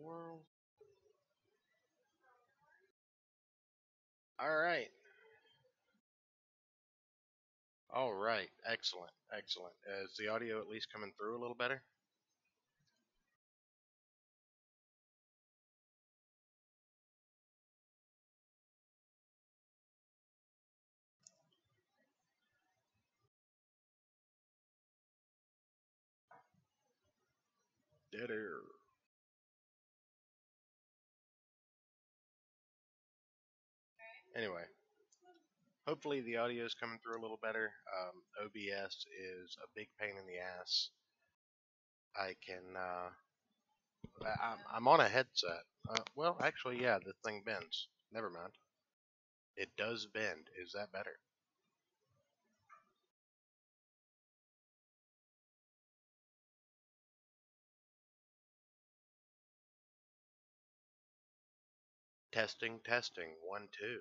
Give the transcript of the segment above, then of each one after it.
world? Alright. Alright. Excellent. Excellent. Is the audio at least coming through a little better? Dead air. Anyway, hopefully the audio is coming through a little better. OBS is a big pain in the ass. I can, I'm on a headset. Well, actually, yeah, the thing bends. Never mind. It does bend. Is that better? Testing, testing. 1, 2.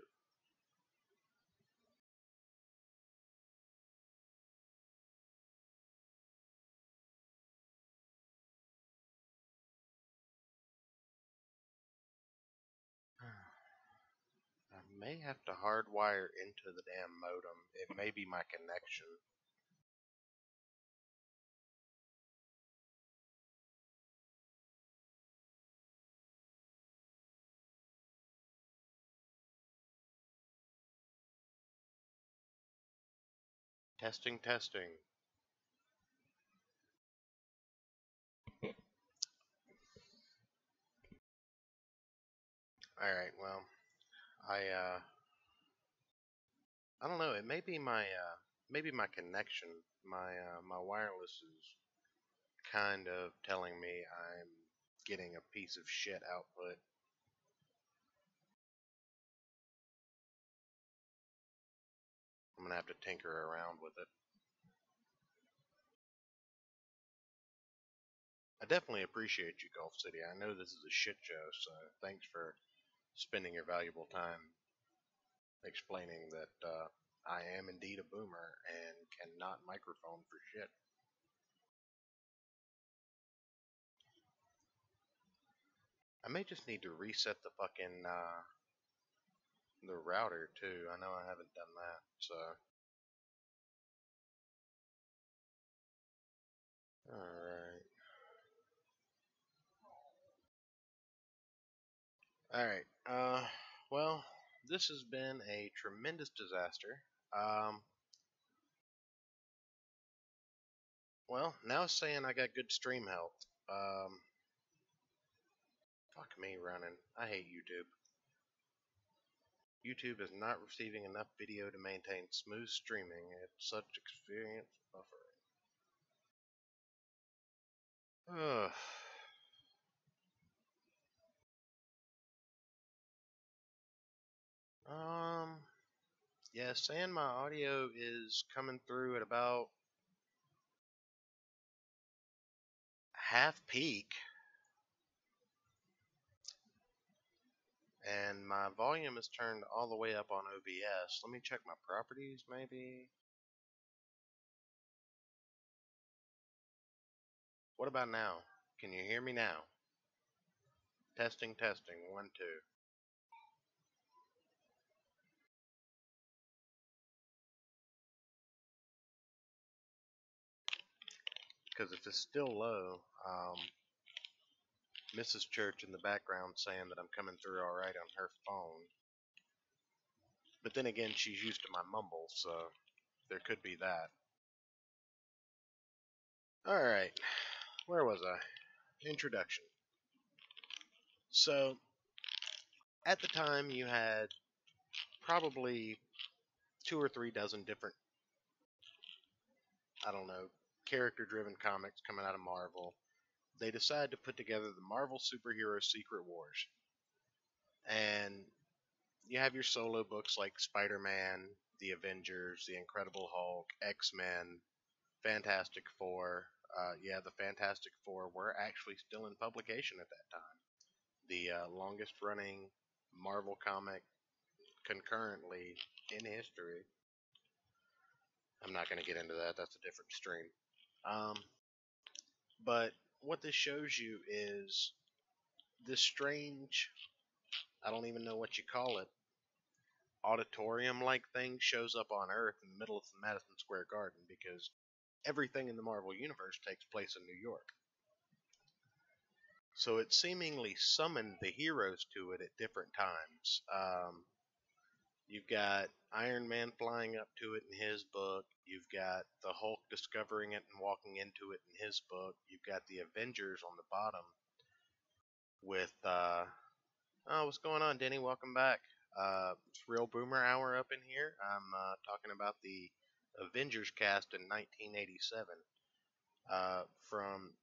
I may have to hardwire into the damn modem. It may be my connection. Testing, testing. Alright, well, I I don't know, it may be my connection. My wireless is kind of telling me I'm getting a piece of shit output. I'm gonna have to tinker around with it. I definitely appreciate you, Gulf City. I know this is a shit show, so thanks for spending your valuable time explaining that I am indeed a boomer and cannot microphone for shit. I may just need to reset the fucking the router too. I know I haven't done that, so alright. Alright. Well, this has been a tremendous disaster. Um, well, now it's saying I got good stream health. Fuck me running. I hate YouTube. YouTube is not receiving enough video to maintain smooth streaming at such experience buffering. Ugh. Um, yeah, saying my audio is coming through at about half peak, and my volume is turned all the way up on OBS. Let me check my properties, maybe. What about now? Can you hear me now? Testing, testing, 1, 2. Because if it's still low, Mrs. Church in the background saying that I'm coming through all right on her phone. But then again, she's used to my mumble, so there could be that. Alright, where was I? Introduction. So, at the time, you had probably 2 or 3 dozen different, I don't know, character-driven comics coming out of Marvel. They decided to put together the Marvel Superhero Secret Wars. And you have your solo books like Spider-Man, The Avengers, The Incredible Hulk, X-Men, Fantastic Four. Yeah, the Fantastic Four were actually still in publication at that time. The longest running Marvel comic concurrently in history. I'm not going to get into that. That's a different stream. But what this shows you is this strange, I don't even know what you call it, auditorium-like thing shows up on Earth in the middle of the Madison Square Garden because everything in the Marvel Universe takes place in New York. So it seemingly summoned the heroes to it at different times. You've got Iron Man flying up to it in his book. You've got the Hulk discovering it and walking into it in his book. You've got the Avengers on the bottom with, oh, what's going on, Denny? Welcome back. It's Real Boomer Hour up in here. I'm talking about the Avengers cast in 1987. From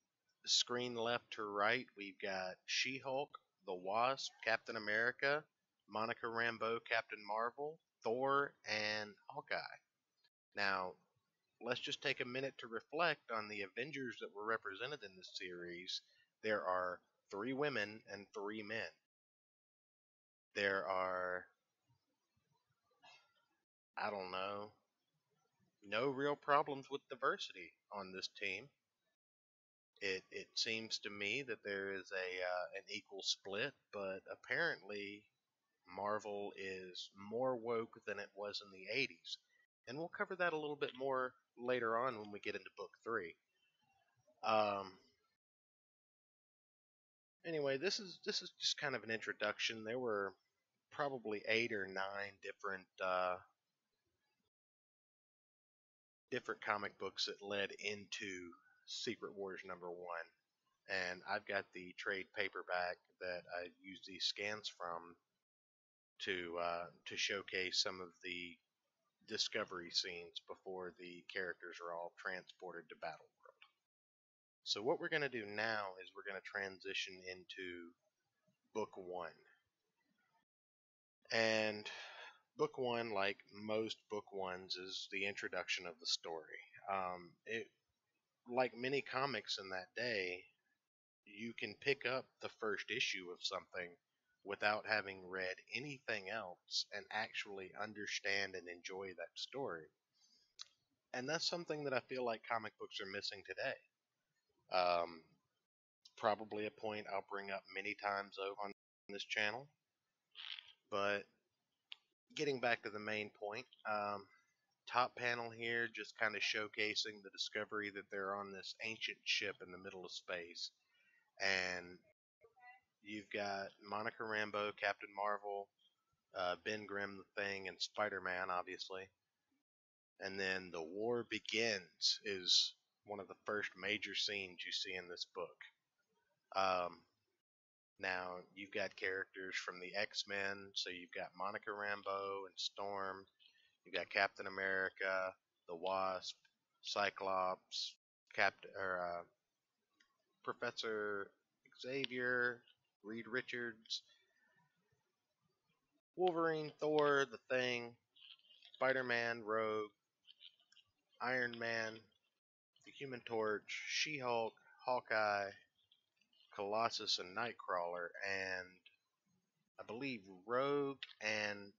screen left to right, we've got She-Hulk, the Wasp, Captain America, Monica Rambeau, Captain Marvel, Thor, and Hawkeye. Now, let's just take a minute to reflect on the Avengers that were represented in this series. There are 3 women and 3 men. There are, I don't know, no real problems with diversity on this team. It seems to me that there is an equal split, but apparently Marvel is more woke than it was in the 80s. And we'll cover that a little bit more later on when we get into book 3. Anyway, this is just kind of an introduction. There were probably 8 or 9 different comic books that led into Secret Wars #1. And I've got the trade paperback that I use these scans from to showcase some of the discovery scenes before the characters are all transported to Battleworld. So what we're going to do now is we're going to transition into book 1. And book 1, like most book 1s, is the introduction of the story. Like many comics in that day, you can pick up the first issue of something without having read anything else and actually understand and enjoy that story. And that's something that I feel like comic books are missing today. Probably a point I'll bring up many times over on this channel. But getting back to the main point, top panel here just kind of showcasing the discovery that they're on this ancient ship in the middle of space. And you've got Monica Rambeau, Captain Marvel, Ben Grimm the Thing, and Spider-Man, obviously. And then the war begins is one of the first major scenes you see in this book. Now, you've got characters from the X-Men, so you've got Monica Rambeau and Storm. You've got Captain America, the Wasp, Cyclops, Professor Xavier, Reed Richards, Wolverine, Thor, the Thing, Spider-Man, Rogue, Iron Man, the Human Torch, She-Hulk, Hawkeye, Colossus, and Nightcrawler, and I believe Rogue and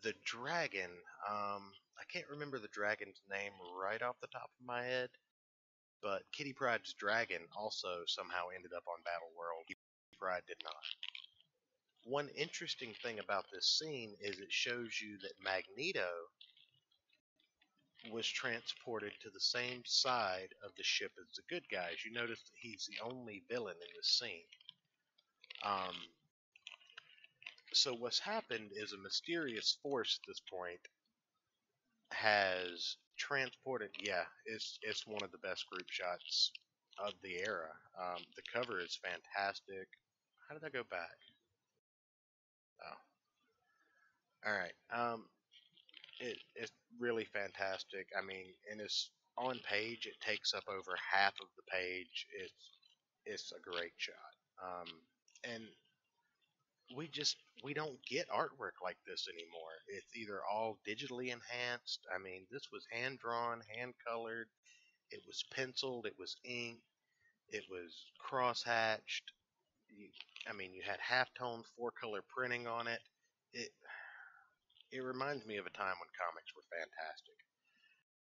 the Dragon. I can't remember the dragon's name right off the top of my head, but Kitty Pryde's dragon also somehow ended up on Battleworld. Kitty Pryde did not. One interesting thing about this scene is it shows you that Magneto was transported to the same side of the ship as the good guys. You notice that he's the only villain in this scene. So what's happened is a mysterious force at this point has transported. Yeah, it's one of the best group shots of the era. The cover is fantastic. How did I go back? Oh, all right. It's really fantastic. I mean, and it's on page. It takes up over half of the page. It's a great shot. And we don't get artwork like this anymore. It's either all digitally enhanced. I mean, this was hand drawn, hand colored. It was penciled. It was inked. It was cross hatched. I mean, you had halftone 4-color printing on it. It reminds me of a time when comics were fantastic.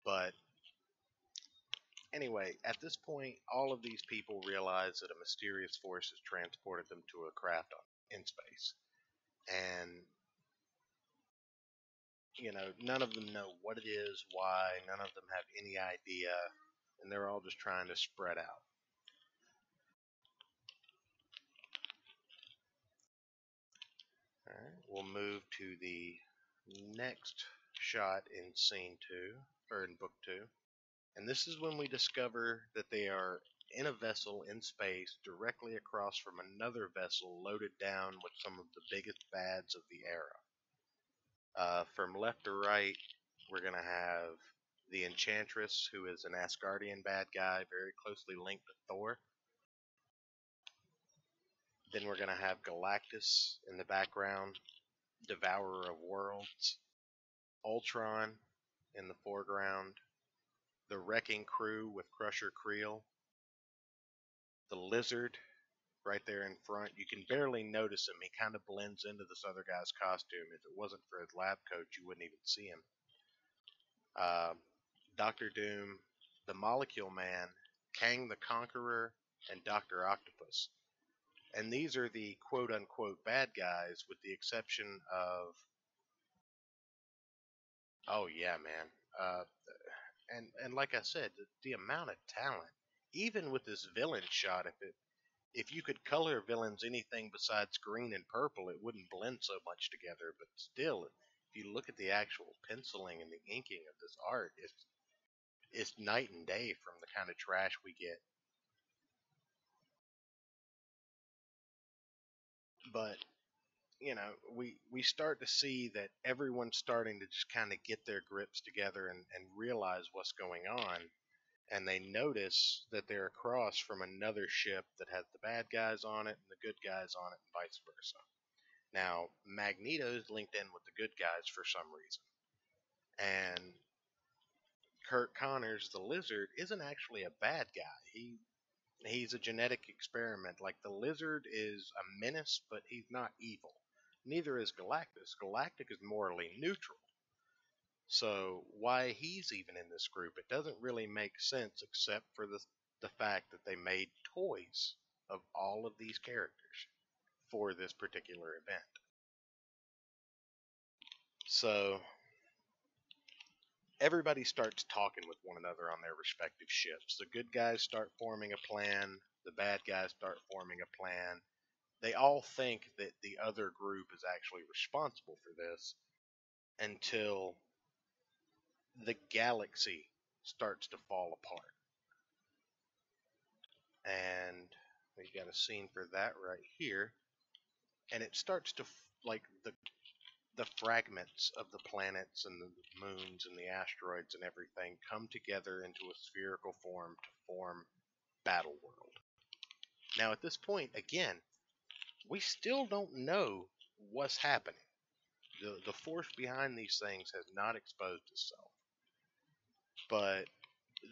But Anyway, at this point, all of these people realize that a mysterious force has transported them to a craft in space. And, none of them know what it is, why, none of them have any idea, and they're all just trying to spread out. Alright, we'll move to the next shot in scene 2, or in book 2. And this is when we discover that they are in a vessel in space directly across from another vessel loaded down with some of the biggest bads of the era. From left to right, we're going to have the Enchantress, who is an Asgardian bad guy, very closely linked to Thor. Then we're going to have Galactus in the background, Devourer of Worlds, Ultron in the foreground, the Wrecking Crew with Crusher Creel, the Lizard right there in front. You can barely notice him. He kind of blends into this other guy's costume. If it wasn't for his lab coat, you wouldn't even see him. Doctor Doom, the Molecule Man, Kang the Conqueror, and Dr. Octopus. And these are the quote-unquote bad guys, with the exception of... Oh, yeah, man. And like I said, the amount of talent, even with this villain shot, if you could color villains anything besides green and purple, it wouldn't blend so much together. But still, if you look at the actual penciling and the inking of this art, it's night and day from the kind of trash we get. But we start to see that everyone's starting to just kind of get their grips together and realize what's going on. And they notice that they're across from another ship that has the bad guys on it and the good guys on it, and vice versa. Now, Magneto's linked in with the good guys for some reason. And Curt Connors, the Lizard, isn't actually a bad guy. He's a genetic experiment. Like, the Lizard is a menace, but he's not evil. Neither is Galactus. Galactus is morally neutral. So why he's even in this group, it doesn't really make sense, except for the fact that they made toys of all of these characters for this particular event. So everybody starts talking with one another on their respective ships. The good guys start forming a plan. The bad guys start forming a plan. They all think that the other group is actually responsible for this until the galaxy starts to fall apart. And we got a scene for that right here. And it starts to, like, the fragments of the planets and the moons and the asteroids and everything come together into a spherical form to form Battleworld. Now, at this point, again, we still don't know what's happening. The force behind these things has not exposed itself. But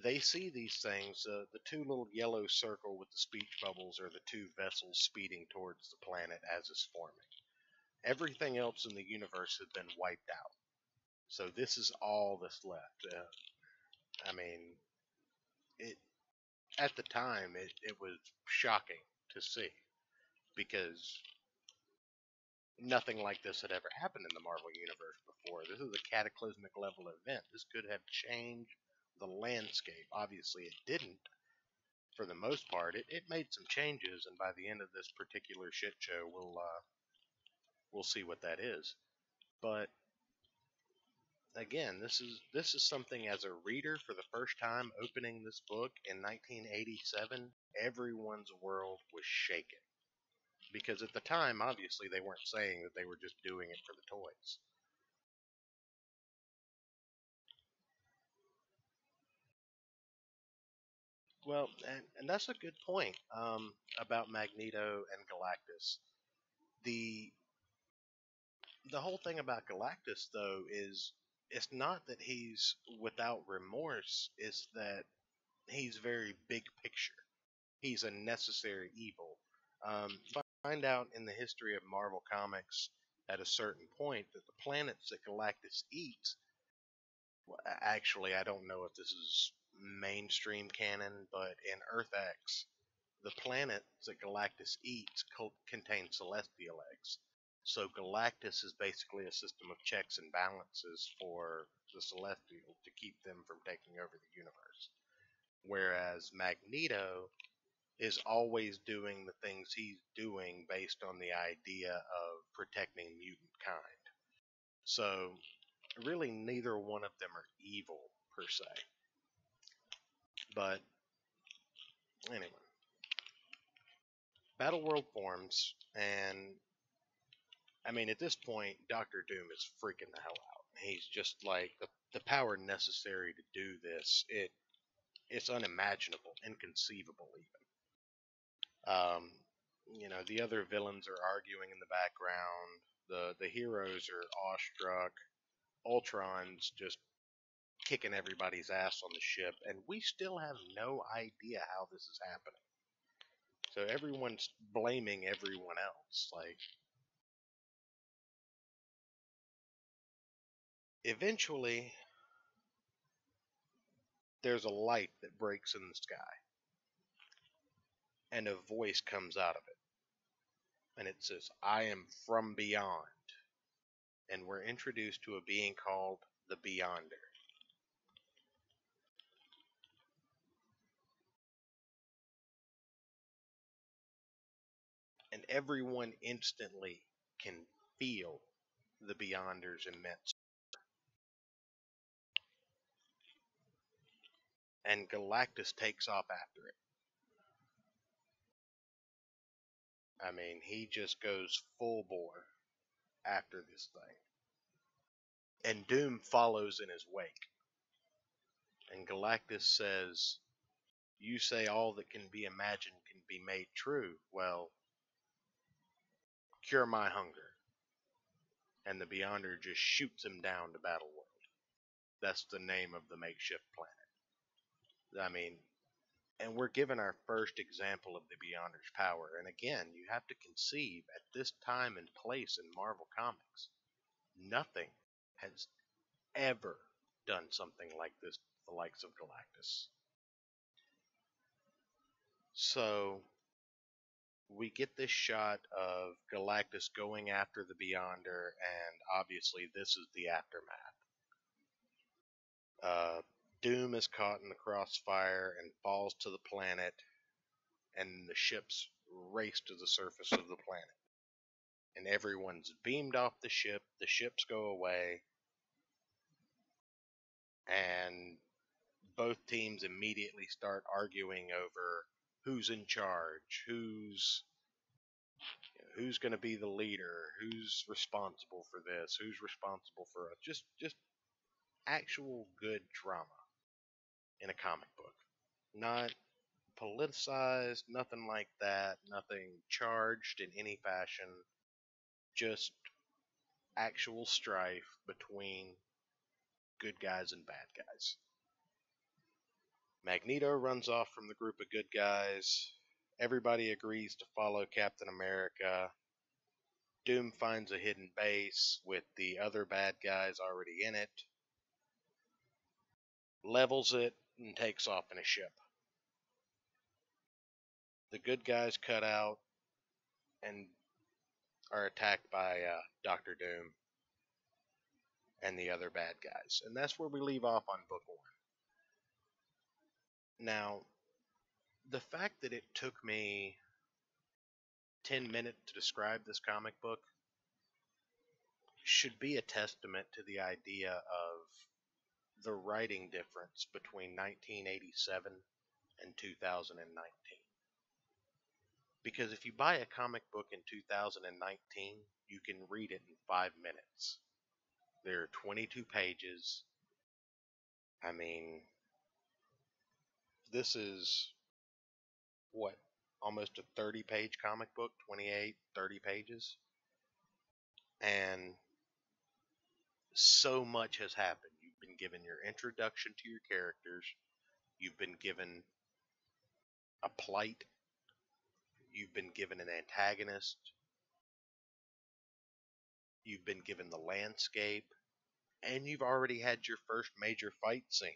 they see these things. The two little yellow circle with the speech bubbles are the two vessels speeding towards the planet as it's forming. Everything else in the universe has been wiped out. So this is all that's left. I mean, at the time, it was shocking to see, because nothing like this had ever happened in the Marvel Universe before. This is a cataclysmic level event. This could have changed the landscape. Obviously, it didn't. For the most part, it made some changes, and by the end of this particular shit show, we'll see what that is. But again, this is something, as a reader for the first time opening this book in 1987, everyone's world was shaken. Because at the time, obviously, they weren't saying that they were just doing it for the toys. Well, and that's a good point about Magneto and Galactus. The whole thing about Galactus, though, is it's not that he's without remorse, it's that he's very big picture. He's a necessary evil. Find out in the history of Marvel Comics at a certain point that the planets that Galactus eats, well, actually, I don't know if this is mainstream canon, but in Earth X, the planets that Galactus eats contain celestial eggs. So Galactus is basically a system of checks and balances for the Celestials to keep them from taking over the universe. Whereas Magneto is always doing the things he's doing based on the idea of protecting mutant kind. So really neither one of them are evil per se. But anyway, Battleworld forms, and I mean at this point Doctor Doom is freaking the hell out. He's just like the power necessary to do this. It's unimaginable, inconceivable even. The other villains are arguing in the background. The heroes are awestruck. Ultron's just kicking everybody's ass on the ship, and we still have no idea how this is happening. So everyone's blaming everyone else. Like, eventually, there's a light that breaks in the sky, and a voice comes out of it, and it says, "I am from beyond." And we're introduced to a being called the Beyonder. And everyone instantly can feel the Beyonder's immense. And Galactus takes off after it. I mean, he just goes full bore after this thing. And Doom follows in his wake. And Galactus says, "You say all that can be imagined can be made true. Well, cure my hunger." And the Beyonder just shoots him down to Battleworld. That's the name of the makeshift planet. I mean, and we're given our first example of the Beyonder's power. And again, you have to conceive at this time and place in Marvel Comics, nothing has ever done something like this, the likes of Galactus. So we get this shot of Galactus going after the Beyonder, and obviously this is the aftermath. Doom is caught in the crossfire and falls to the planet, and the ships race to the surface of the planet. And everyone's beamed off the ship, the ships go away, and both teams immediately start arguing over who's in charge, who's going to be the leader, who's responsible for this, who's responsible for us. Just actual good drama in a comic book. Not politicized, nothing like that, nothing charged in any fashion. Just actual strife between good guys and bad guys. Magneto runs off from the group of good guys. Everybody agrees to follow Captain America. Doom finds a hidden base with the other bad guys already in it, levels it, and takes off in a ship. The good guys cut out and are attacked by Doctor Doom and the other bad guys. And that's where we leave off on book 1. Now, the fact that it took me 10 minutes to describe this comic book should be a testament to the idea of the writing difference between 1987 and 2019. Because if you buy a comic book in 2019, you can read it in 5 minutes. There are 22 pages. I mean, this is, what, almost a 30-page comic book, 28, 30 pages. And so much has happened. You've been given your introduction to your characters. You've been given a plight. You've been given an antagonist. You've been given the landscape. And you've already had your first major fight scene.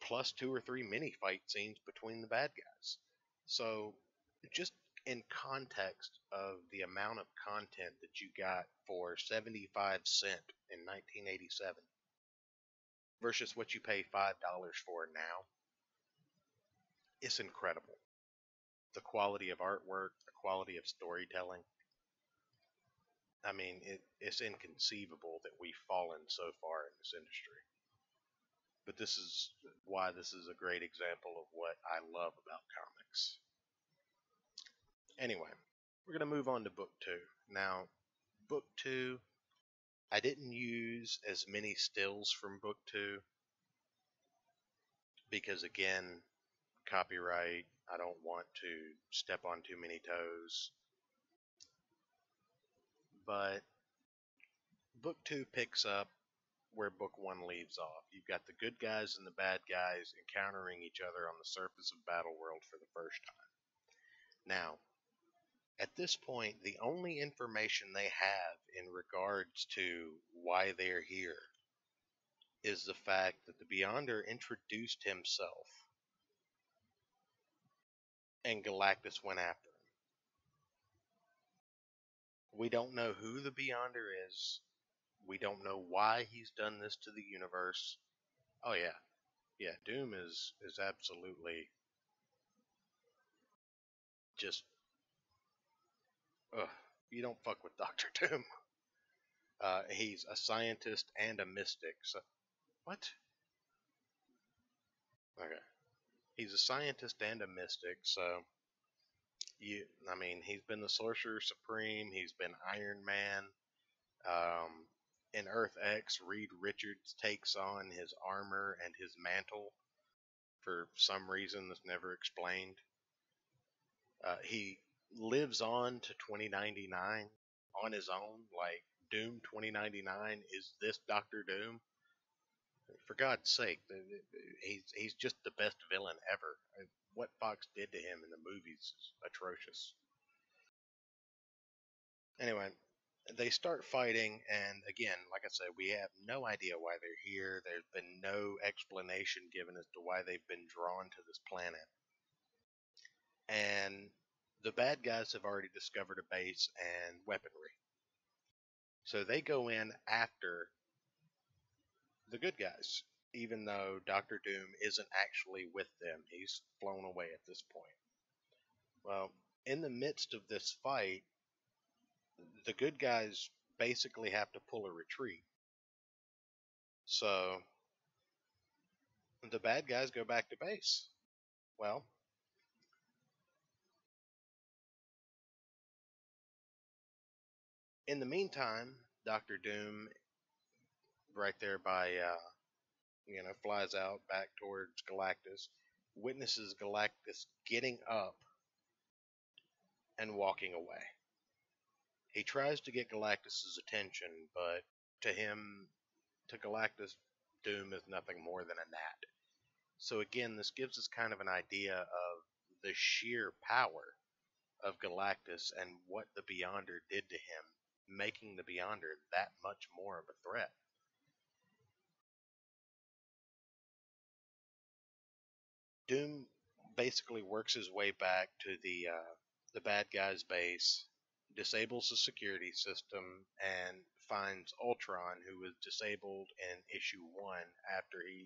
plus 2 or 3 mini fight scenes between the bad guys. So, just in context of the amount of content that you got for 75 cents in 1987 versus what you pay $5 for now, it's incredible. The quality of artwork, the quality of storytelling. I mean, it's inconceivable that we've fallen so far in this industry. But this is why this is a great example of what I love about comics. Anyway, we're going to move on to book 2. Now, book 2, I didn't use as many stills from book 2 because, again, copyright. I don't want to step on too many toes. But book 2 picks up where book 1 leaves off. You've got the good guys and the bad guys encountering each other on the surface of Battleworld for the first time. Now, at this point, the only information they have in regards to why they're here is the fact that the Beyonder introduced himself and Galactus went after him. We don't know who the Beyonder is. We don't know why he's done this to the universe. Oh yeah. Yeah, Doom is absolutely just you don't fuck with Doctor Doom. He's a scientist and a mystic. So what? Okay. He's a scientist and a mystic, so I mean, he's been the Sorcerer Supreme, he's been Iron Man. In Earth X, Reed Richards takes on his armor and his mantle for some reason that's never explained. He lives on to 2099 on his own, like Doom 2099 is this Doctor Doom. For God's sake, he's just the best villain ever. What Fox did to him in the movies is atrocious. Anyway, they start fighting, and again, like I said, we have no idea why they're here. There's been no explanation given as to why they've been drawn to this planet. And the bad guys have already discovered a base and weaponry. So they go in after the good guys, even though Doctor Doom isn't actually with them. He's flown away at this point. Well, in the midst of this fight, the good guys basically have to pull a retreat. So the bad guys go back to base. Well, in the meantime, Doctor Doom, right there by, flies out back towards Galactus, witnesses Galactus getting up and walking away. He tries to get Galactus's attention, but to Galactus, Doom is nothing more than a gnat. So again, this gives us kind of an idea of the sheer power of Galactus and what the Beyonder did to him, making the Beyonder that much more of a threat. Doom basically works his way back to the bad guy's base, disables the security system, and finds Ultron, who was disabled in issue 1 after he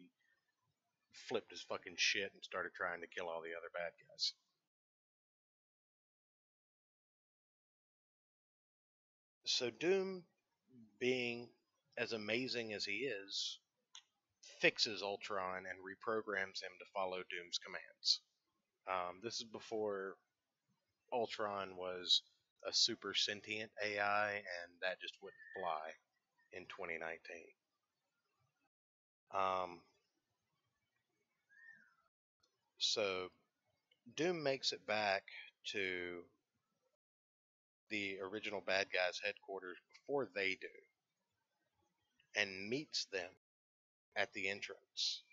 flipped his fucking shit and started trying to kill all the other bad guys. So Doom, being as amazing as he is, fixes Ultron and reprograms him to follow Doom's commands. This is before Ultron was a super sentient AI, and that just wouldn't fly in 2019. So Doom makes it back to the original bad guys' headquarters before they do, and meets them at the entrance.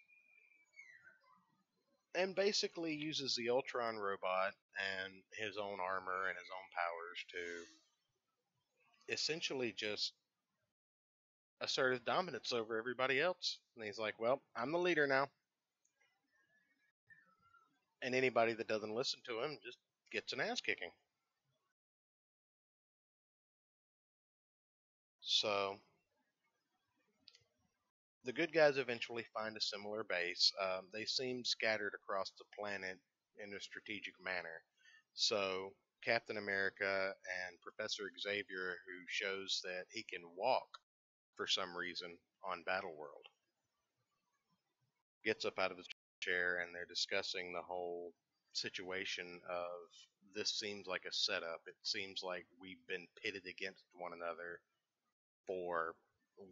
And basically uses the Ultron robot and his own armor and his own powers to essentially just assert his dominance over everybody else. And he's like, well, I'm the leader now. and anybody that doesn't listen to him just gets an ass kicking. So the good guys eventually find a similar base. They seem scattered across the planet in a strategic manner. So Captain America and Professor Xavier, who shows that he can walk for some reason on Battleworld, gets up out of his chair and they're discussing the whole situation of this seems like a setup. It seems like we've been pitted against one another for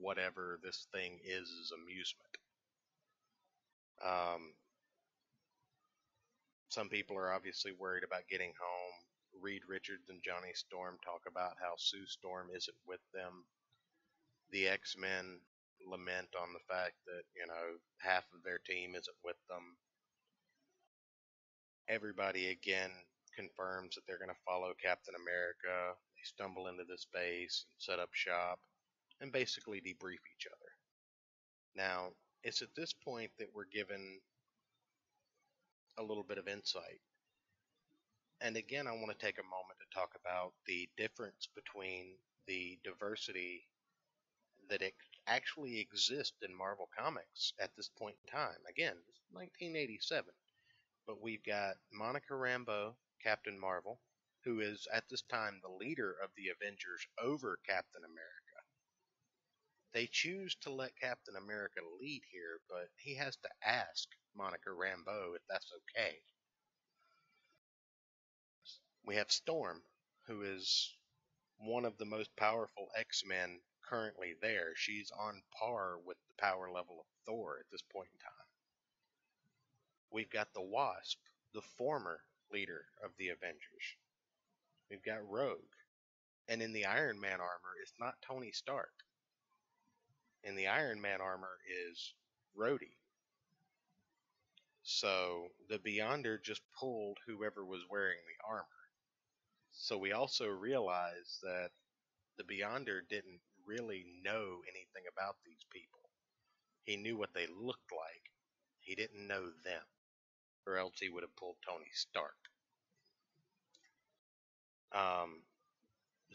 whatever this thing is amusement. Some people are obviously worried about getting home. Reed Richards and Johnny Storm talk about how Sue Storm isn't with them. The X-Men lament on the fact that, half of their team isn't with them. Everybody again confirms that they're going to follow Captain America. They stumble into this base and set up shop and basically debrief each other. Now, it's at this point that we're given a little bit of insight. And again, I want to take a moment to talk about the difference between the diversity that actually exists in Marvel Comics at this point in time. Again, it's 1987, but we've got Monica Rambeau, Captain Marvel, who is at this time the leader of the Avengers over Captain America. They choose to let Captain America lead here, but he has to ask Monica Rambeau if that's okay. We have Storm, who is one of the most powerful X-Men currently there. She's on par with the power level of Thor at this point in time. We've got the Wasp, the former leader of the Avengers. We've got Rogue. And in the Iron Man armor, it's not Tony Stark. In the Iron Man armor is Rhodey. So the Beyonder just pulled whoever was wearing the armor. So we also realize that the Beyonder didn't really know anything about these people. He knew what they looked like. He didn't know them, or else he would have pulled Tony Stark.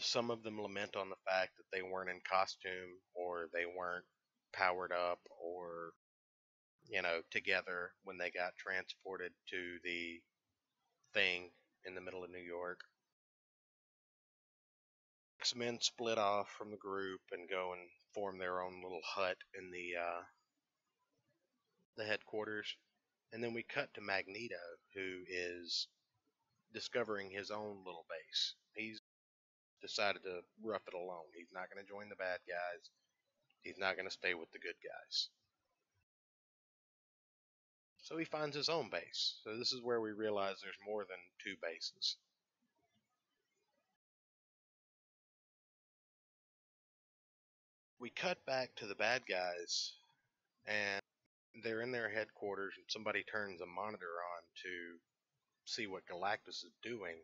Some of them lament on the fact that they weren't in costume, or they weren't powered up, or, together when they got transported to the thing in the middle of New York. X-Men split off from the group and go and form their own little hut in the headquarters. And then we cut to Magneto, who is discovering his own little base. He's decided to rough it alone. He's not going to join the bad guys. He's not going to stay with the good guys. So he finds his own base. So this is where we realize there's more than two bases. We cut back to the bad guys, and they're in their headquarters, and somebody turns a monitor on to see what Galactus is doing,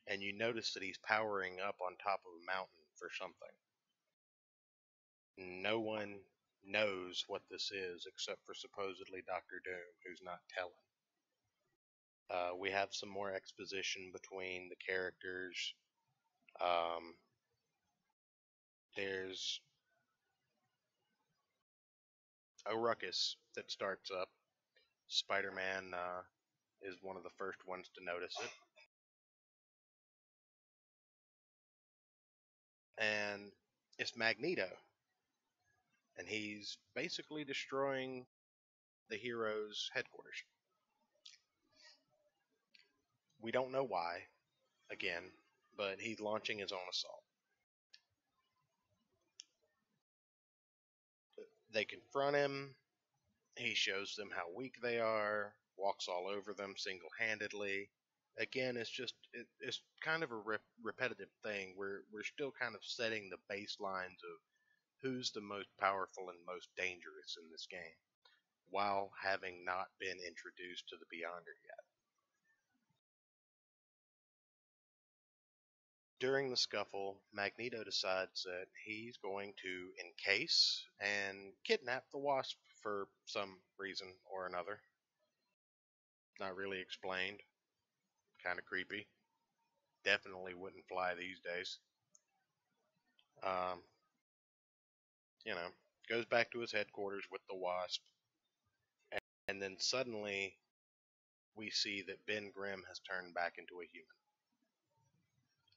and you notice that he's powering up on top of a mountain for something. No one knows what this is except for supposedly Doctor Doom, who's not telling. We have some more exposition between the characters. There's a ruckus that starts up. Spider-Man is one of the first ones to notice it. And it's Magneto. And he's basically destroying the heroes' headquarters. We don't know why, again, but he's launching his own assault. They confront him. He shows them how weak they are, walks all over them single-handedly. Again, it's kind of a repetitive thing. We're still kind of setting the baselines of who's the most powerful and most dangerous in this game, while having not been introduced to the Beyonder yet. During the scuffle, Magneto decides that he's going to encase and kidnap the Wasp for some reason or another. Not really explained. Kind of creepy. Definitely wouldn't fly these days. Um, goes back to his headquarters with the Wasp, and then suddenly we see that Ben Grimm has turned back into a human.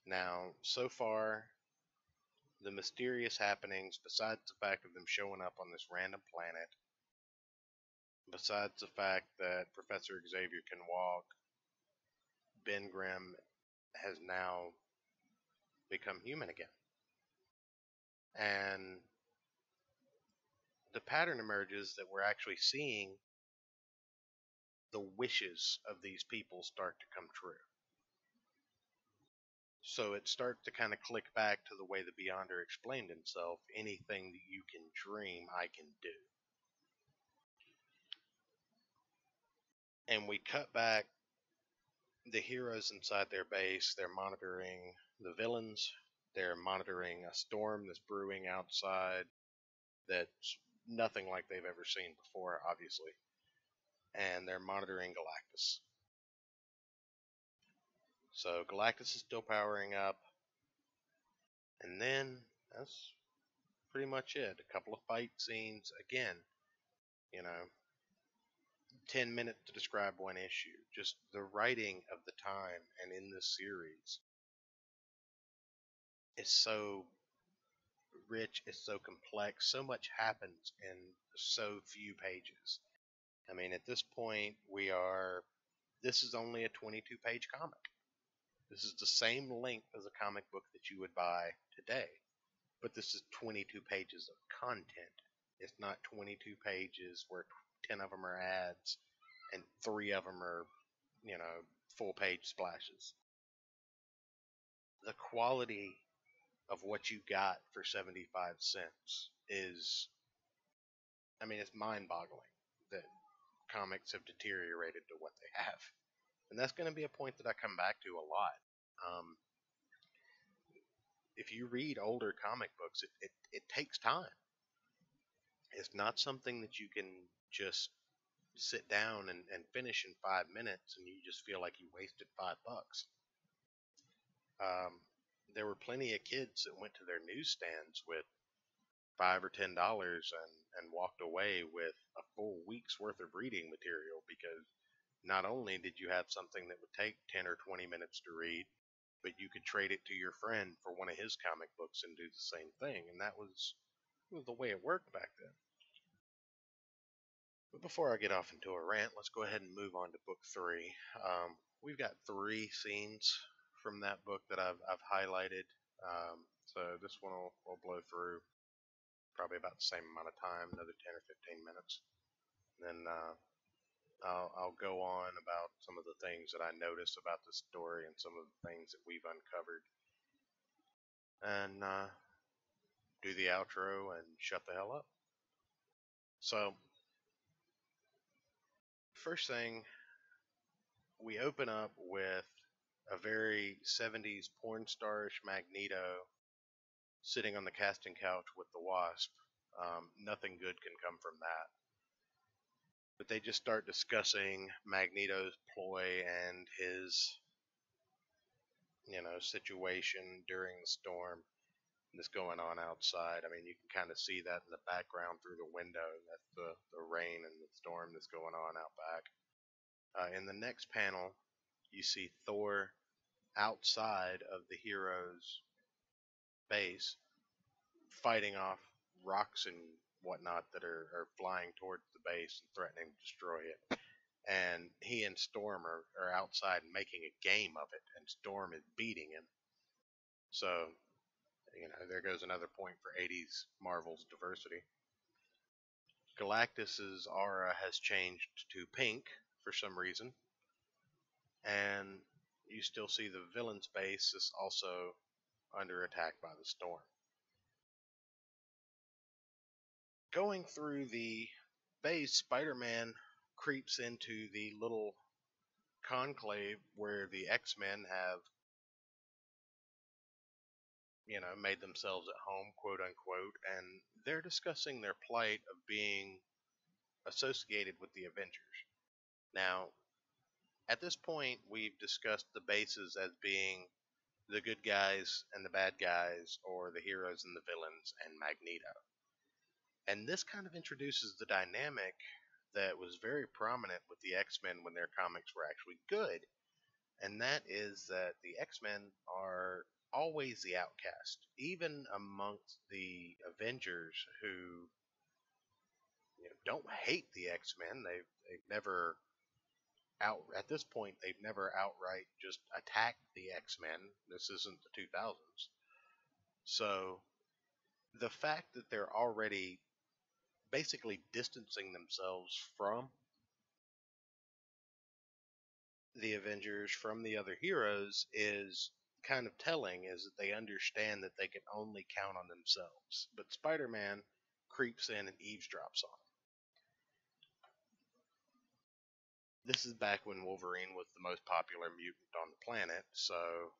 Now, so far, the mysterious happenings, besides the fact of them showing up on this random planet, besides the fact that Professor Xavier can walk, Ben Grimm has now become human again. And the pattern emerges that we're actually seeing the wishes of these people start to come true. So it starts to kind of click back to the way the Beyonder explained himself. Anything that you can dream, I can do. And we cut back the heroes inside their base. They're monitoring the villains. They're monitoring a storm that's brewing outside that's nothing like they've ever seen before, obviously. And they're monitoring Galactus. So Galactus is still powering up. And then that's pretty much it. A couple of fight scenes. Again, 10 minutes to describe one issue. Just the writing of the time and in this series is so rich, it's so complex, so much happens in so few pages. I mean, at this point, this is only a 22 page comic. This is the same length as a comic book that you would buy today, but this is 22 pages of content. It's not 22 pages where 10 of them are ads and 3 of them are, full page splashes. The quality of what you got for 75 cents is, it's mind boggling that comics have deteriorated to what they have. And that's going to be a point that I come back to a lot. If you read older comic books, it takes time. It's not something that you can just sit down and finish in 5 minutes and you just feel like you wasted $5. There were plenty of kids that went to their newsstands with $5 or $10 and walked away with a full week's worth of reading material, because not only did you have something that would take 10 or 20 minutes to read, but you could trade it to your friend for one of his comic books and do the same thing. And that was the way it worked back then. But before I get off into a rant, let's go ahead and move on to book 3. We've got 3 scenes from that book that I've highlighted. So this one will blow through probably about the same amount of time, another 10 or 15 minutes. Then I'll go on about some of the things that I noticed about the story and some of the things that we've uncovered, and do the outro and shut the hell up. So, first thing, we open up with a very 70s porn starish Magneto sitting on the casting couch with the Wasp. Nothing good can come from that. But they just start discussing Magneto's ploy and his, situation during the storm that's going on outside. I mean, you can kind of see that in the background through the window. That's the rain and the storm that's going on out back. In the next panel, you see Thor outside of the hero's base fighting off rocks and whatnot that are flying towards the base and threatening to destroy it. And he and Storm are outside making a game of it, and Storm is beating him. So, there goes another point for 80s Marvel's diversity. Galactus's aura has changed to pink for some reason, and you still see the villain's base is also under attack by the storm. Going through the base, Spider-Man creeps into the little conclave where the X-Men have, made themselves at home, quote unquote, and they're discussing their plight of being associated with the Avengers. Now, At this point, we've discussed the bases as being the good guys and the bad guys, or the heroes and the villains, and Magneto. And this kind of introduces the dynamic that was very prominent with the X-Men when their comics were actually good. And that is that the X-Men are always the outcast, even amongst the Avengers, who don't hate the X-Men. They've never at this point they've never outright just attacked the X-Men. This isn't the 2000s. So the fact that they're already basically distancing themselves from the Avengers, from the other heroes, is kind of telling, is that they understand that they can only count on themselves. But Spider-Man creeps in and eavesdrops on them. This is back when Wolverine was the most popular mutant on the planet, so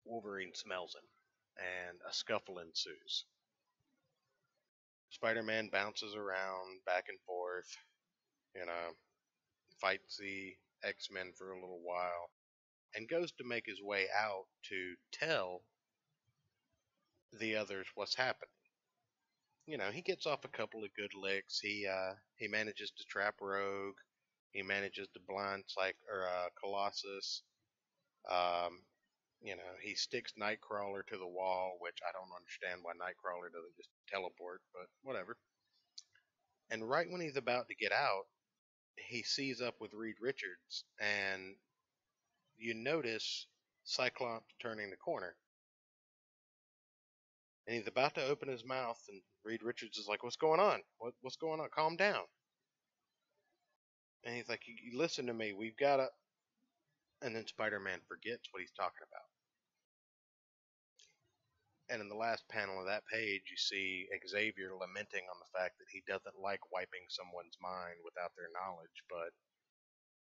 Wolverine smells him, and a scuffle ensues. Spider-Man bounces around back and forth, fights the X-Men for a little while, and goes to make his way out to tell the others what's happening. He gets off a couple of good licks. He manages to trap Rogue. He manages to blind Colossus. He sticks Nightcrawler to the wall, which I don't understand why Nightcrawler doesn't just teleport, but whatever. And right when he's about to get out, he sees up with Reed Richards, and you notice Cyclops turning the corner. And he's about to open his mouth, and Reed Richards is like, "What's going on? What's going on? Calm down." And he's like, "You listen to me. We've got to..." And then Spider-Man forgets what he's talking about. And in the last panel of that page, you see Xavier lamenting on the fact that he doesn't like wiping someone's mind without their knowledge, but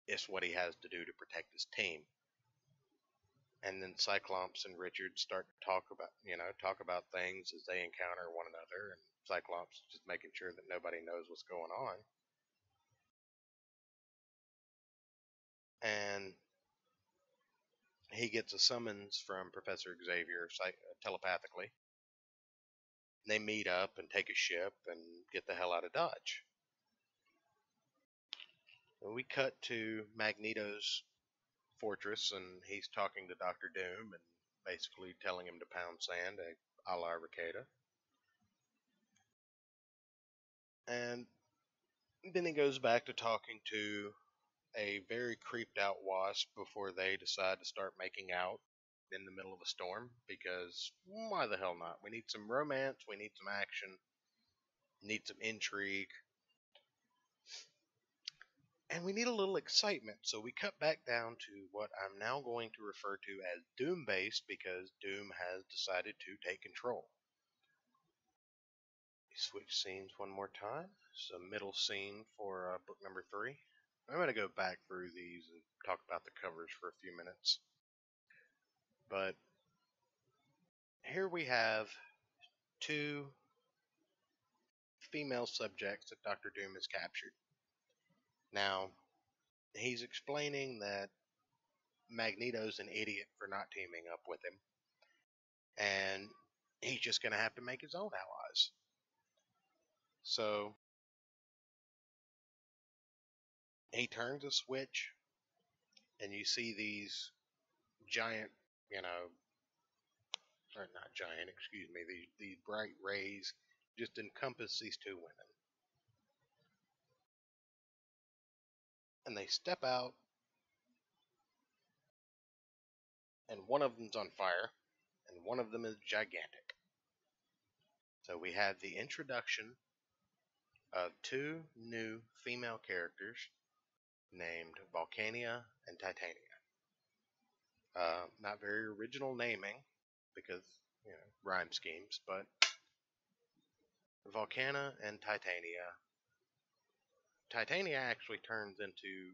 it's what he has to do to protect his team. And then Cyclops and Richards start to talk about things as they encounter one another, and Cyclops just making sure that nobody knows what's going on. And he gets a summons from Professor Xavier telepathically. They meet up and take a ship and get the hell out of Dodge. And we cut to Magneto's fortress, and he's talking to Doctor Doom and basically telling him to pound sand, a la Arcada. And then he goes back to talking to a very creeped out Wasp before they decide to start making out in the middle of a storm, because why the hell not? We need some romance, we need some action, need some intrigue, and we need a little excitement. So we cut back down to what I'm now going to refer to as Doom Base, because Doom has decided to take control. Switch scenes one more time. So middle scene for book number 3. I'm going to go back through these and talk about the covers for a few minutes. But here we have 2 female subjects that Doctor Doom has captured. Now, he's explaining that Magneto's an idiot for not teaming up with him, and he's just going to have to make his own allies. So he turns a switch, and you see these giant, or not giant, excuse me, these bright rays just encompass these 2 women. And they step out, and one of them's on fire, and one of them is gigantic. So we have the introduction of 2 new female characters named Volcania and Titania. Not very original naming, because, rhyme schemes, but Volcana and Titania. Titania actually turns into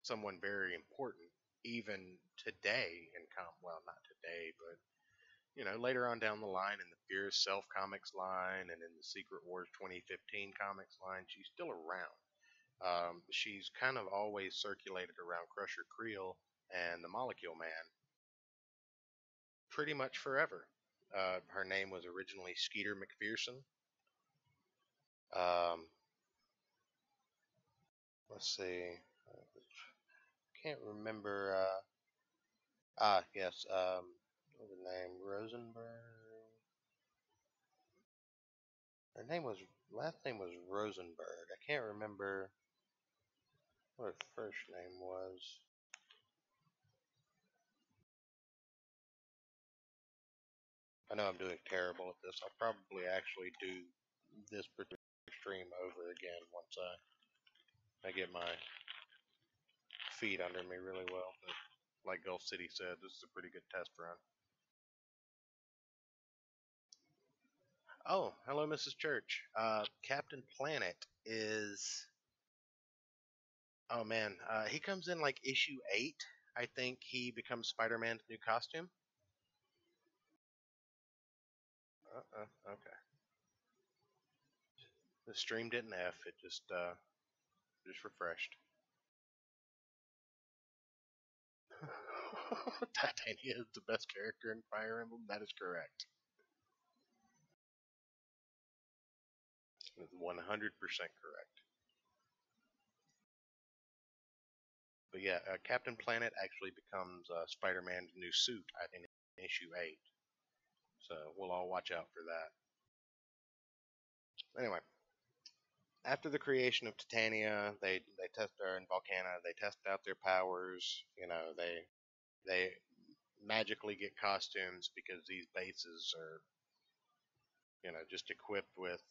someone very important even today in well, not today, but later on down the line in the Fear Self comics line and in the Secret Wars 2015 comics line, she's still around. She's kind of always circulated around Crusher Creel and the Molecule Man pretty much forever. Her name was originally Skeeter McPherson. Um, let's see. Can't remember. Yes. What was her name? Rosenberg. Her name was last name was Rosenberg. I can't remember what her first name was. I know I'm doing terrible at this. I'll probably actually do this particular stream over again once I get my feet under me really well. But like Gulf City said, this is a pretty good test run. Oh, hello, Mrs. Church. Captain Planet is. Oh man, he comes in like issue 8. I think he becomes Spider-Man's new costume. Okay. The stream didn't F. It just refreshed. Titania is the best character in Fire Emblem. That is correct. It's 100% correct. But yeah, Captain Planet actually becomes Spider-Man's new suit in issue 8. So we'll all watch out for that. Anyway, after the creation of Titania, they test her and Volcana. They test out their powers. You know, they magically get costumes because these bases are, you know, just equipped with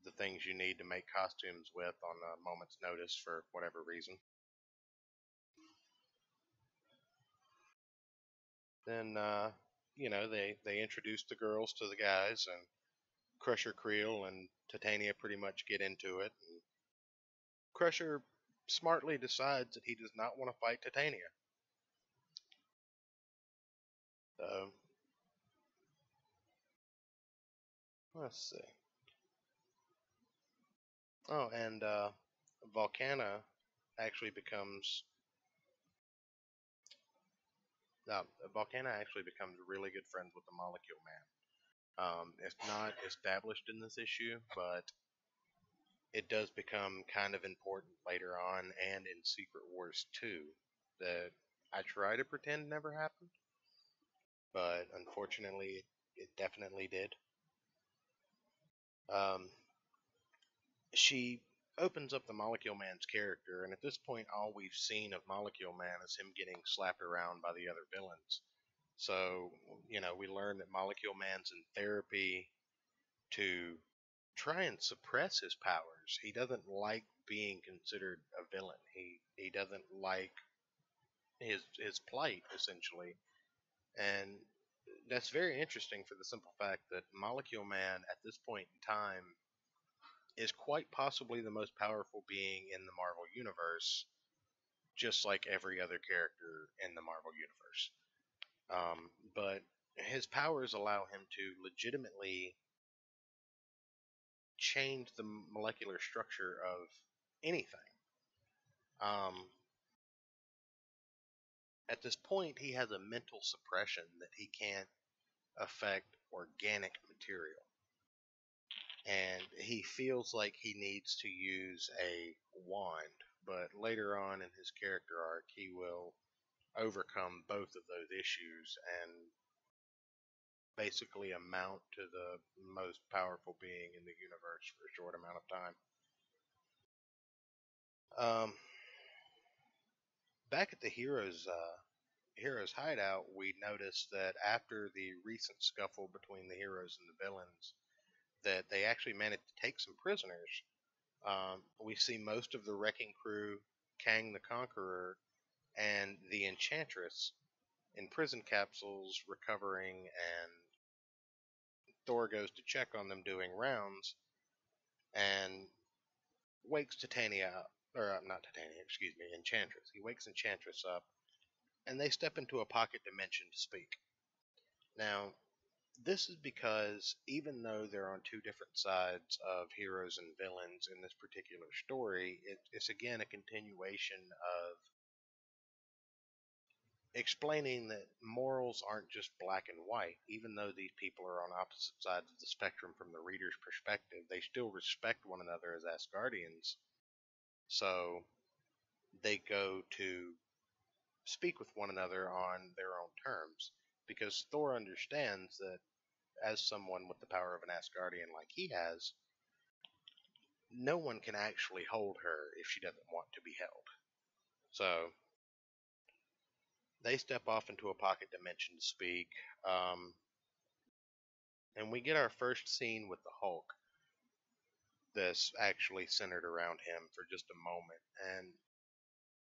the things you need to make costumes with on a moment's notice for whatever reason. Then, you know, they introduce the girls to the guys, and Crusher Creel and Titania pretty much get into it. And Crusher smartly decides that he does not want to fight Titania. Let's see. Oh, and Volcana actually becomes Volcana actually becomes really good friends with the Molecule Man. It's not established in this issue, but it does become kind of important later on and in Secret Wars 2 that I try to pretend never happened, but unfortunately it definitely did. She opens up the Molecule Man's character, and at this point all we've seen of Molecule Man is him getting slapped around by the other villains. So, you know, we learn that Molecule Man's in therapy to try and suppress his powers. He doesn't like being considered a villain. He doesn't like his plight essentially, and that's very interesting for the simple fact that Molecule Man at this point in time is quite possibly the most powerful being in the Marvel universe, just like every other character in the Marvel universe. But his powers allow him to legitimately change the molecular structure of anything. At this point, he has a mental suppression that he can't affect organic material. And he feels like he needs to use a wand, but later on in his character arc, he will overcome both of those issues and basically amount to the most powerful being in the universe for a short amount of time. Back at the Heroes hideout, we noticed that after the recent scuffle between the heroes and the villains, that they actually managed to take some prisoners. We see most of the Wrecking Crew, Kang the Conqueror, and the Enchantress in prison capsules recovering, and Thor goes to check on them doing rounds and wakes Titania up. Or not Titania, excuse me, Enchantress. He wakes Enchantress up, and they step into a pocket dimension to speak. Now, This is because even though they're on two different sides of heroes and villains in this particular story, it's again a continuation of explaining that morals aren't just black and white. Even though these people are on opposite sides of the spectrum from the reader's perspective, they still respect one another as Asgardians. So they go to speak with one another on their own terms because Thor understands that as someone with the power of an Asgardian like he has, no one can actually hold her if she doesn't want to be held. So they step off into a pocket dimension to speak, and we get our first scene with the Hulk that's actually centered around him for just a moment. And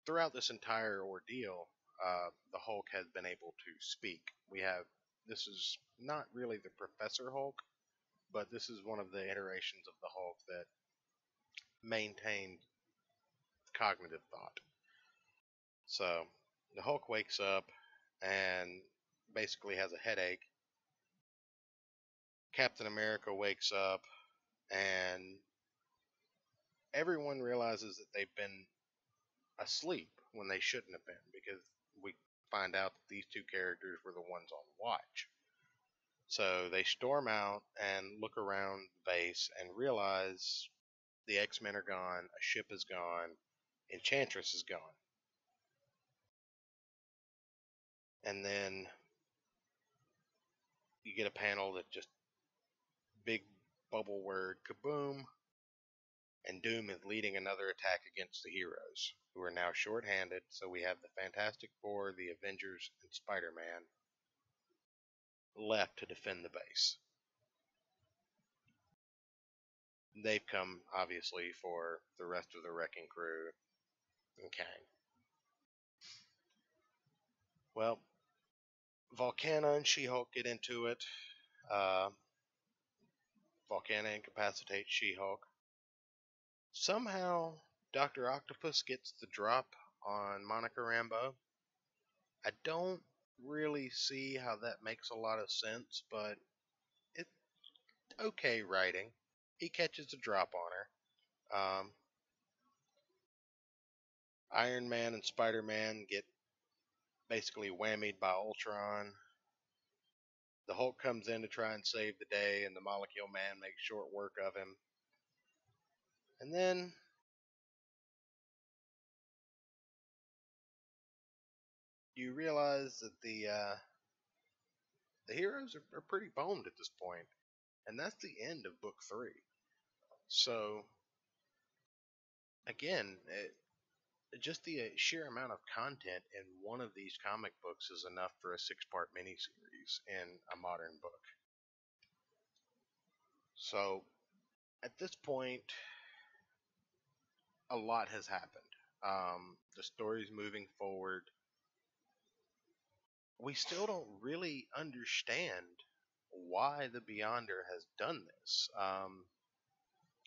throughout this entire ordeal, the Hulk has been able to speak. This is not really the Professor Hulk, but this is one of the iterations of the Hulk that maintained cognitive thought. So the Hulk wakes up and basically has a headache. Captain America wakes up and everyone realizes that they've been asleep when they shouldn't have been because we find out that these two characters were the ones on watch. So they storm out and look around the base and realize the X-Men are gone, a ship is gone, Enchantress is gone. And then you get a panel that just big bubble word kaboom, and Doom is leading another attack against the heroes, who are now short-handed. So we have the Fantastic Four, the Avengers, and Spider-Man left to defend the base. They've come, obviously, for the rest of the Wrecking Crew and Kang. Well, Volcana and She-Hulk get into it. Volcana incapacitates She-Hulk. Somehow, Dr. Octopus gets the drop on Monica Rambeau. I don't really see how that makes a lot of sense, but it's okay writing. He catches a drop on her. Iron Man and Spider-Man get basically whammied by Ultron. The Hulk comes in to try and save the day, and the Molecule Man makes short work of him. And then you realize that the heroes are pretty boned at this point, and that's the end of book 3. So again, just the sheer amount of content in one of these comic books is enough for a 6-part miniseries in a modern book. So at this point, a lot has happened. The story's moving forward. We still don't really understand why the Beyonder has done this.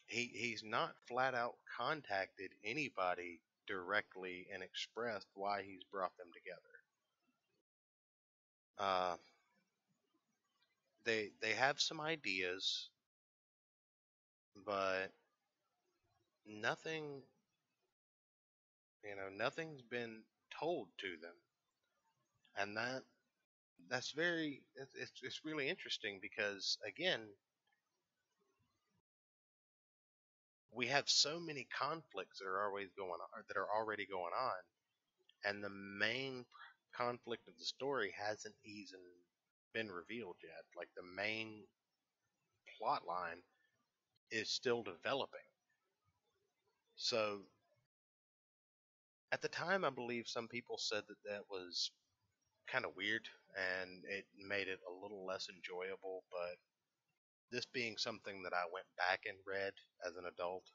He's not flat out contacted anybody directly and expressed why he's brought them together. They have some ideas, but nothing, nothing's been told to them, and that's very it's really interesting because again, we have so many conflicts that are always going on, that are already going on, and the main conflict of the story hasn't even been revealed yet. Like the main plot line is still developing. So at the time, I believe some people said that that was kind of weird and it made it a little less enjoyable. But this being something that I went back and read as an adult,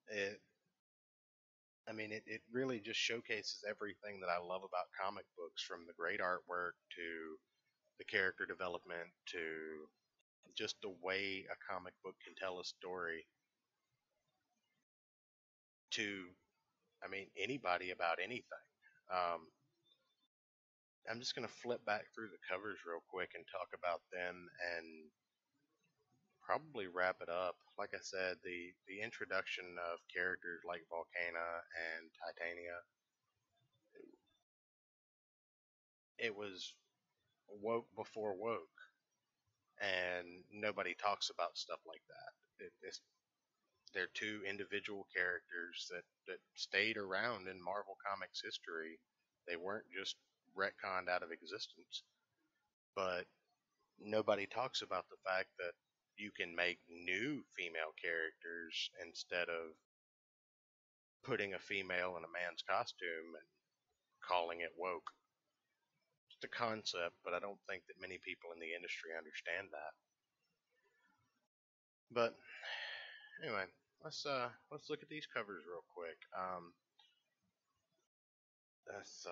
it it really just showcases everything that I love about comic books, from the great artwork to the character development to just the way a comic book can tell a story to, anybody about anything. Um, I'm just going to flip back through the covers real quick and talk about them and probably wrap it up. Like I said, the introduction of characters like Volcana and Titania, it was woke before woke, and nobody talks about stuff like that. They're two individual characters that stayed around in Marvel Comics history. They weren't just retconned out of existence, but nobody talks about the fact that you can make new female characters instead of putting a female in a man's costume and calling it woke. It's a concept, but I don't think that many people in the industry understand that. But anyway, let's look at these covers real quick. That's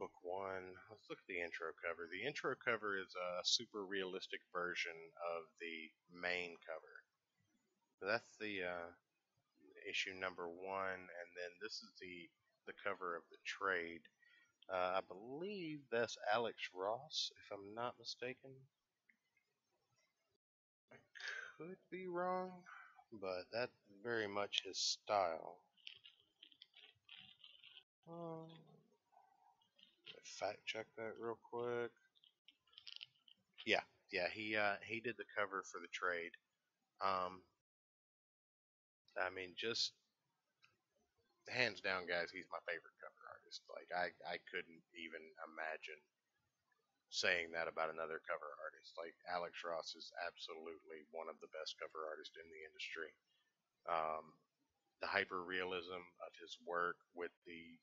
book one. Let's look at the intro cover. The intro cover is a super realistic version of the main cover. So that's the issue number one, and then this is the cover of the trade. I believe that's Alex Ross, if I'm not mistaken. I could be wrong, but that's very much his style. Um, fact check that real quick. Yeah, he did the cover for the trade. I mean, just hands down, guys, he's my favorite cover artist. Like I couldn't even imagine saying that about another cover artist. Like Alex Ross is absolutely one of the best cover artists in the industry. Um, the hyper realism of his work with the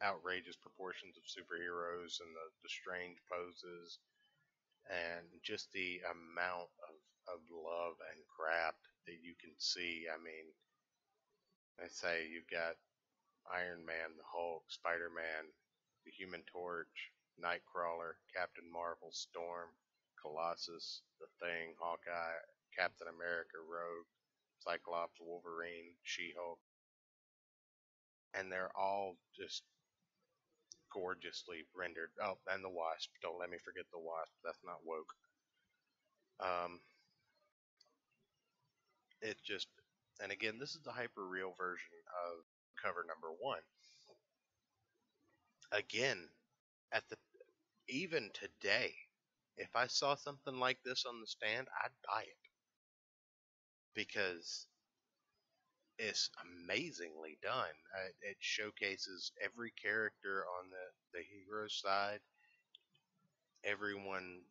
outrageous proportions of superheroes and the strange poses and just the amount of love and craft that you can see. I mean, I say you've got Iron Man, the Hulk, Spider Man, the Human Torch, Nightcrawler, Captain Marvel, Storm, Colossus, The Thing, Hawkeye, Captain America, Rogue, Cyclops, Wolverine, She Hulk, and they're all just gorgeously rendered. Oh, and the Wasp. Don't let me forget the Wasp. That's not woke. Um, it just, and again, this is the hyper real version of cover number one. Again, at the even today, if I saw something like this on the stand, I'd buy it because it's amazingly done. It showcases every character on the hero side. Everyone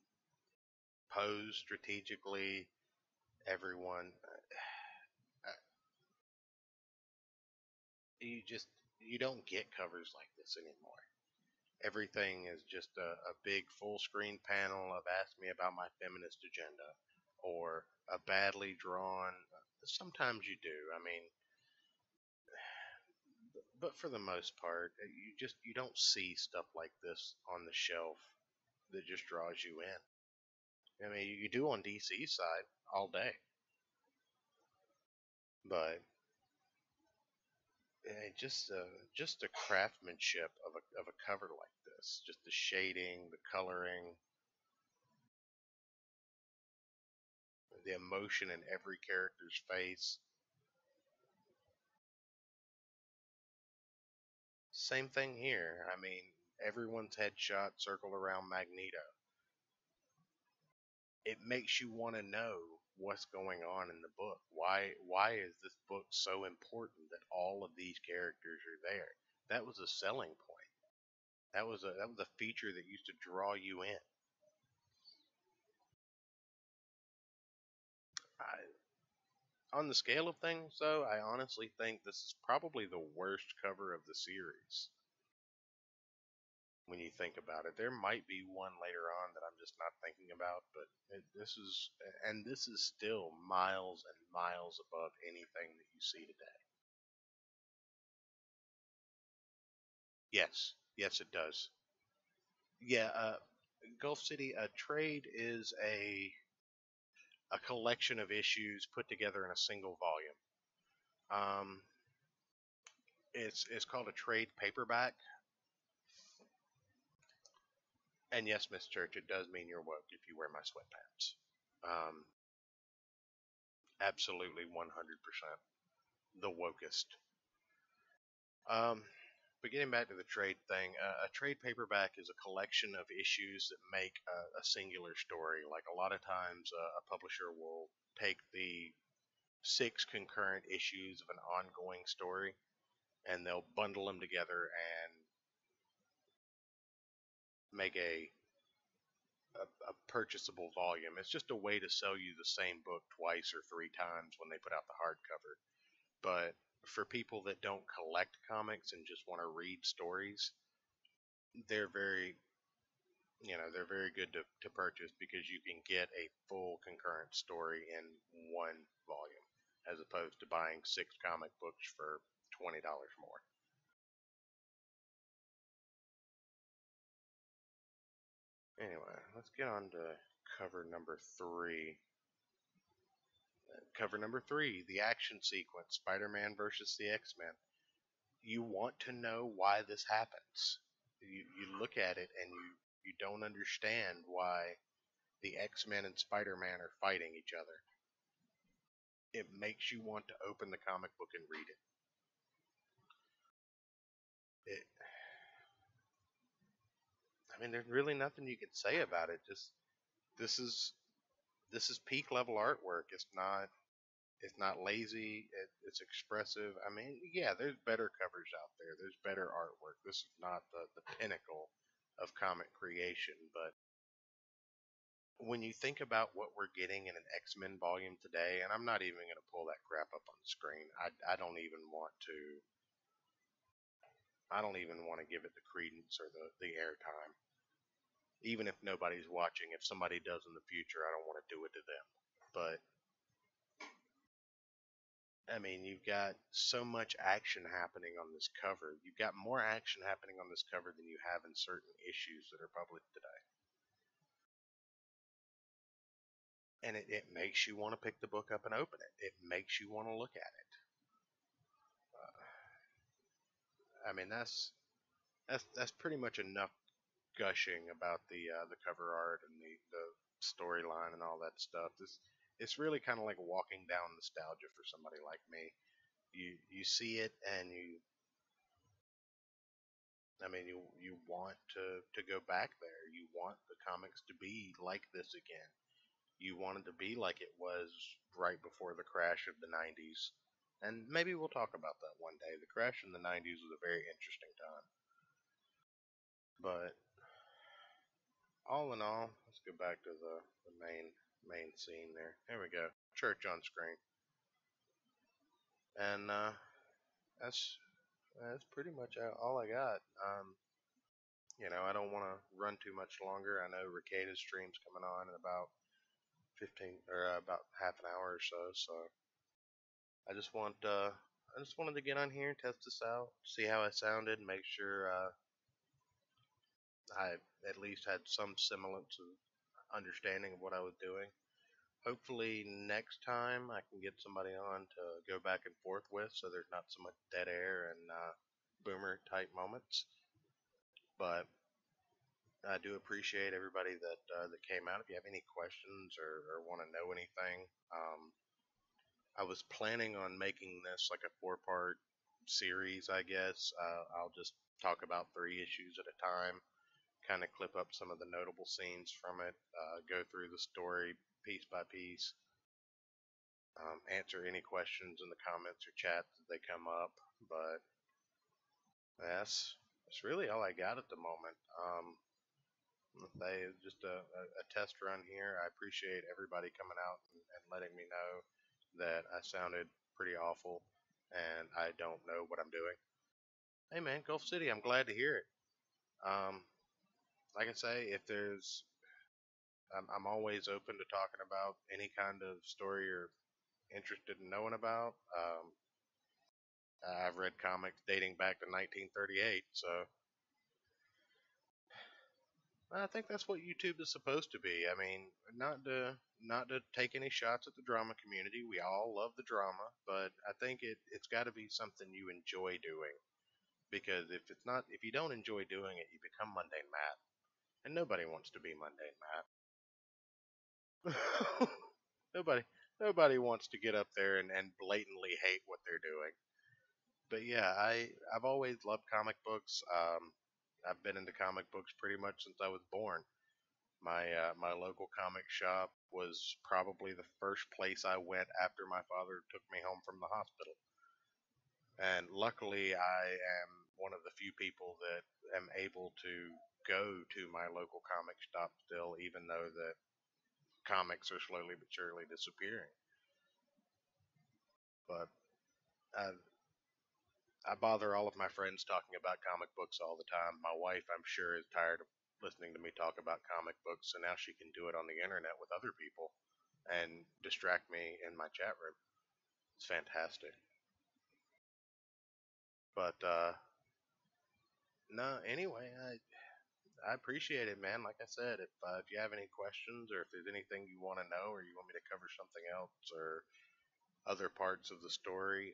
posed strategically. Everyone, you just you don't get covers like this anymore. Everything is just a big full screen panel of ask me about my feminist agenda or a badly drawn. Sometimes you do. I mean, but for the most part, you don't see stuff like this on the shelf that just draws you in. I mean, you do on DC side all day, but just the craftsmanship of a cover like this, just the shading, the coloring, the emotion in every character's face. Same thing here. I mean, everyone's headshot circled around Magneto. It makes you want to know what's going on in the book. Why is this book so important that all of these characters are there? That was a selling point. That was a feature that used to draw you in. On the scale of things, though, I honestly think this is probably the worst cover of the series. When you think about it, there might be one later on that I'm just not thinking about, but this is still miles and miles above anything that you see today. Yes, it does. Yeah, Gulf City, a trade is a collection of issues put together in a single volume. Um, it's called a trade paperback. And yes, Miss Church, it does mean you're woke if you wear my sweatpants. Um, Absolutely 100% the wokest. Um, but getting back to the trade thing, a trade paperback is a collection of issues that make a singular story. Like a lot of times, a publisher will take the six concurrent issues of an ongoing story and they'll bundle them together and make a purchasable volume. It's just a way to sell you the same book twice or three times when they put out the hardcover. But for people that don't collect comics and just want to read stories, they're very they're very good to purchase because you can get a full concurrent story in one volume as opposed to buying six comic books for $20 more. Anyway, let's get on to cover number three. Cover number three, the action sequence, Spider-Man versus the X-Men. You want to know why this happens. You look at it and you don't understand why the X-Men and Spider-Man are fighting each other. It makes you want to open the comic book and read it. It I mean, there's really nothing you can say about it. Just this is this is peak level artwork. It's not lazy. It's expressive. I mean, yeah, there's better covers out there. There's better artwork. This is not the pinnacle of comic creation. But when you think about what we're getting in an X-Men volume today, and I'm not even going to pull that crap up on the screen. I don't even want to. I don't even want to give it the credence or the airtime. Even if nobody's watching, if somebody does in the future, I don't want to do it to them. But I mean, you've got so much action happening on this cover. You've got more action happening on this cover than you have in certain issues that are published today. And it makes you want to pick the book up and open it. It makes you want to look at it. I mean, that's pretty much enough gushing about the cover art and the storyline and all that stuff. It's really kind of like walking down nostalgia for somebody like me. You see it and you want to go back there. You want the comics to be like this again. You want it to be like it was right before the crash of the 90s. And maybe we'll talk about that one day. The crash in the 90s was a very interesting time. But all in all, let's go back to the main scene there. There we go. Church on screen. And that's pretty much all I got. I don't want to run too much longer. I know Ricada's stream's coming on in about 15 or about half an hour or so. So I just wanted to get on here, test this out, see how I sounded, make sure I at least had some semblance of understanding of what I was doing. Hopefully next time I can get somebody on to go back and forth with, so there's not so much dead air and boomer type moments. But I do appreciate everybody that came out. If you have any questions or want to know anything, I was planning on making this like a four-part series, I guess. I'll just talk about three issues at a time, kind of clip up some of the notable scenes from it, go through the story piece by piece, answer any questions in the comments or chats as they come up. But that's really all I got at the moment. They just a test run here. I appreciate everybody coming out and letting me know that I sounded pretty awful and I don't know what I'm doing. Hey man, Gulf City, I'm glad to hear it. Um, like I say, if there's, I'm always open to talking about any kind of story you're interested in knowing about. I've read comics dating back to 1938, so I think that's what YouTube is supposed to be. I mean, not to take any shots at the drama community. We all love the drama, but I think it's got to be something you enjoy doing. Because if you don't enjoy doing it, you become mundane Matt. and nobody wants to be Mundane Matt. nobody, nobody wants to get up there and blatantly hate what they're doing. But yeah, I've always loved comic books. I've been into comic books pretty much since I was born. My local comic shop was probably the first place I went after my father took me home from the hospital. And luckily, I am one of the few people that am able to go to my local comic shop still, even though that comics are slowly but surely disappearing. But I, I bother all of my friends talking about comic books all the time. My wife, I'm sure, is tired of listening to me talk about comic books, so now she can do it on the internet with other people and distract me in my chat room. It's fantastic. But no, anyway, I appreciate it, man. Like I said, if you have any questions or if there's anything you want to know or you want me to cover something else or other parts of the story,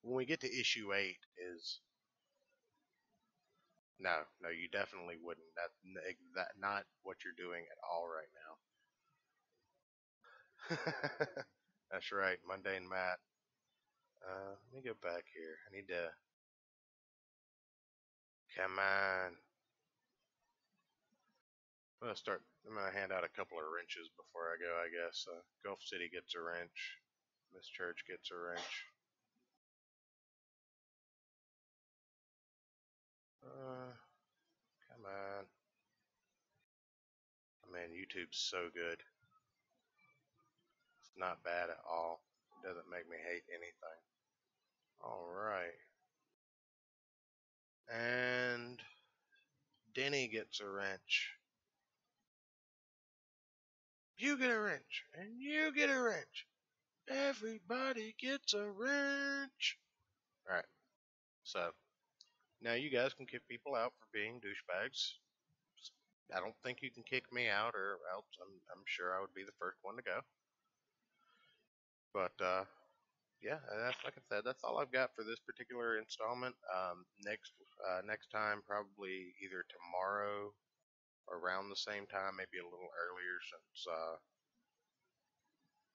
when we get to issue 8 is no, you definitely wouldn't. That not what you're doing at all right now. That's right, Mundane Matt. Let me go back here. I need to. Come on. I'm gonna hand out a couple of wrenches before I go. I guess Gulf City gets a wrench. Miss Church gets a wrench. Come on. Man, YouTube's so good. It's not bad at all. It doesn't make me hate anything. Alright. And Denny gets a wrench. You get a wrench. And you get a wrench. Everybody gets a wrench. Alright. So, now you guys can kick people out for being douchebags. I don't think you can kick me out, or else I'm sure I would be the first one to go. But, yeah, that's like I said. That's all I've got for this particular installment. Next time, probably either tomorrow, around the same time, maybe a little earlier,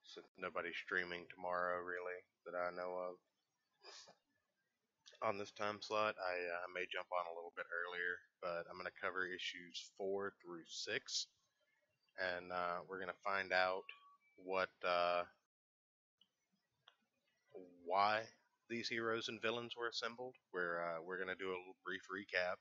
since nobody's streaming tomorrow really that I know of. On this time slot, I may jump on a little bit earlier, but I'm going to cover issues 4 through 6, and we're going to find out why these heroes and villains were assembled. We're going to do a little brief recap,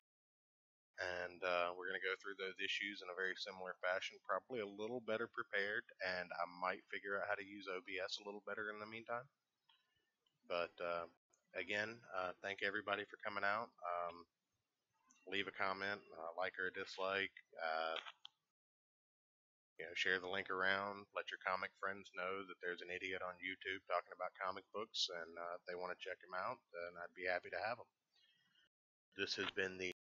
and we're going to go through those issues in a very similar fashion, probably a little better prepared, and I might figure out how to use OBS a little better in the meantime. But again, thank everybody for coming out. Leave a comment, like or a dislike. Share the link around. Let your comic friends know that there's an idiot on YouTube talking about comic books, and if they want to check him out, then I'd be happy to have them. This has been the